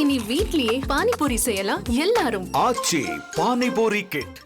இனி வீட்லயே பானிபூரி செய்யலாம் எல்லாரும். ஆச்சி பானிபூரி கிட்.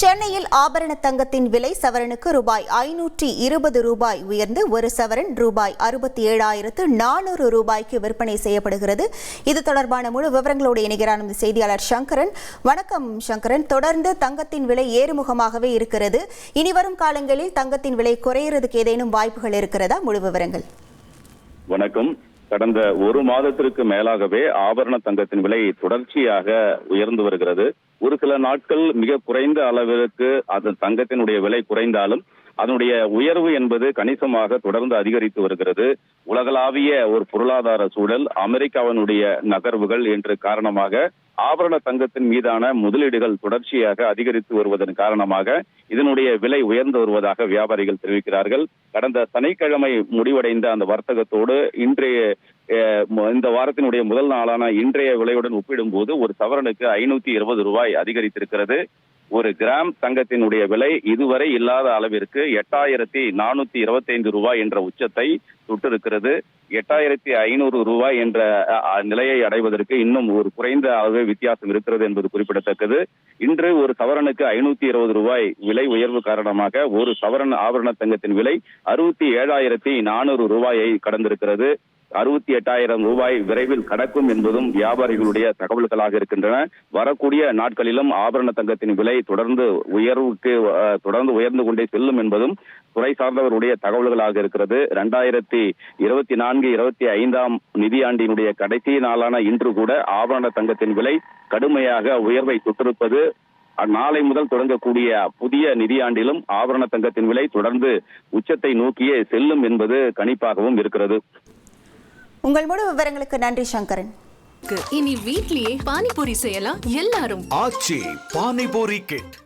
சென்னையில் ஆபரண தங்கத்தின் விலை சவரனுக்கு ரூபாய் 520 உயர்ந்து ஒரு சவரன் ரூபாய் 67,400 ரூபாய்க்கு விற்பனை செய்யப்படுகிறது. இது தொடர்பான முழு விவரங்களோடு இணைகிறார் நமது செய்தியாளர் சங்கரன். வணக்கம் சங்கரன். தொடர்ந்து தங்கத்தின் விலை ஏறுமுகமாகவே இருக்கிறது. இனிவரும் காலங்களில் தங்கத்தின் விலை குறையறதுக்கு ஏதேனும் வாய்ப்புகள் இருக்கிறதா? முழு விவரங்கள். வணக்கம். கடந்த ஒரு மாதத்திற்கு மேலாகவே ஆபரண தங்கத்தின் விலை தொடர்ச்சியாக உயர்ந்து வருகிறது. ஒரு சில நாட்கள் மிக குறைந்த அளவிற்கு அது தங்கத்தினுடைய விலை குறைந்தாலும் அதனுடைய உயர்வு என்பது கணிசமாக தொடர்ந்து அதிகரித்து வருகிறது. உலகளாவிய ஒரு பொருளாதார சூழல், அமெரிக்காவினுடைய நகர்வுகள் என்ற காரணமாக ஆபரண தங்கத்தின் மீதான முதலீடுகள் தொடர்ச்சியாக அதிகரித்து வருவதன் காரணமாக இதனுடைய விலை உயர்ந்து வருவதாக வியாபாரிகள் தெரிவிக்கிறார்கள். கடந்த சனிக்கிழமை முடிவடைந்த அந்த வர்த்தகத்தோடு இந்த வாரத்தினுடைய முதல் நாளான இன்றைய விலையுடன் ஒப்பிடும்போது ஒரு சவரனுக்கு 520 ரூபாய் அதிகரித்திருக்கிறது. ஒரு கிராம் தங்கத்தினுடைய விலை இதுவரை இல்லாத அளவிற்கு 8,425 ரூபாய் என்ற உச்சத்தை தொட்டிருக்கிறது. 8,500 ரூபாய் என்ற நிலையை அடைவதற்கு இன்னும் ஒரு குறைந்த அளவு வித்தியாசம் இருக்கிறது என்பது குறிப்பிடத்தக்கது. இன்று ஒரு சவரனுக்கு 520 ரூபாய் விலை உயர்வு காரணமாக ஒரு சவரன் ஆபரண தங்கத்தின் விலை 67,400 ரூபாயை கடந்திருக்கிறது. 68,000 ரூபாய் விரைவில் கடக்கும் என்பதும் வியாபாரிகளுடைய தகவல்களாக இருக்கின்றன. வரக்கூடிய நாட்களிலும் ஆபரண தங்கத்தின் விலை தொடர்ந்து உயர்ந்து கொண்டே செல்லும் என்பதும் துறை சார்ந்தவருடைய தகவல்களாக இருக்கிறது. 2024-25 நிதியாண்டினுடைய கடைசி நாளான இன்று கூட ஆபரண தங்கத்தின் விலை கடுமையாக உயர்வை தொட்டிருப்பது நாளை முதல் தொடங்கக்கூடிய புதிய நிதியாண்டிலும் ஆபரண தங்கத்தின் விலை தொடர்ந்து உச்சத்தை நோக்கியே செல்லும் என்பது கணிப்பாகவும் இருக்கிறது. உங்கள் முழு விவரங்களுக்கு நன்றி சங்கரன். இனி வீட்லயே பானிபூரி செய்யலாம் எல்லாரும். ஆச்சி பானிபூரி கிட்.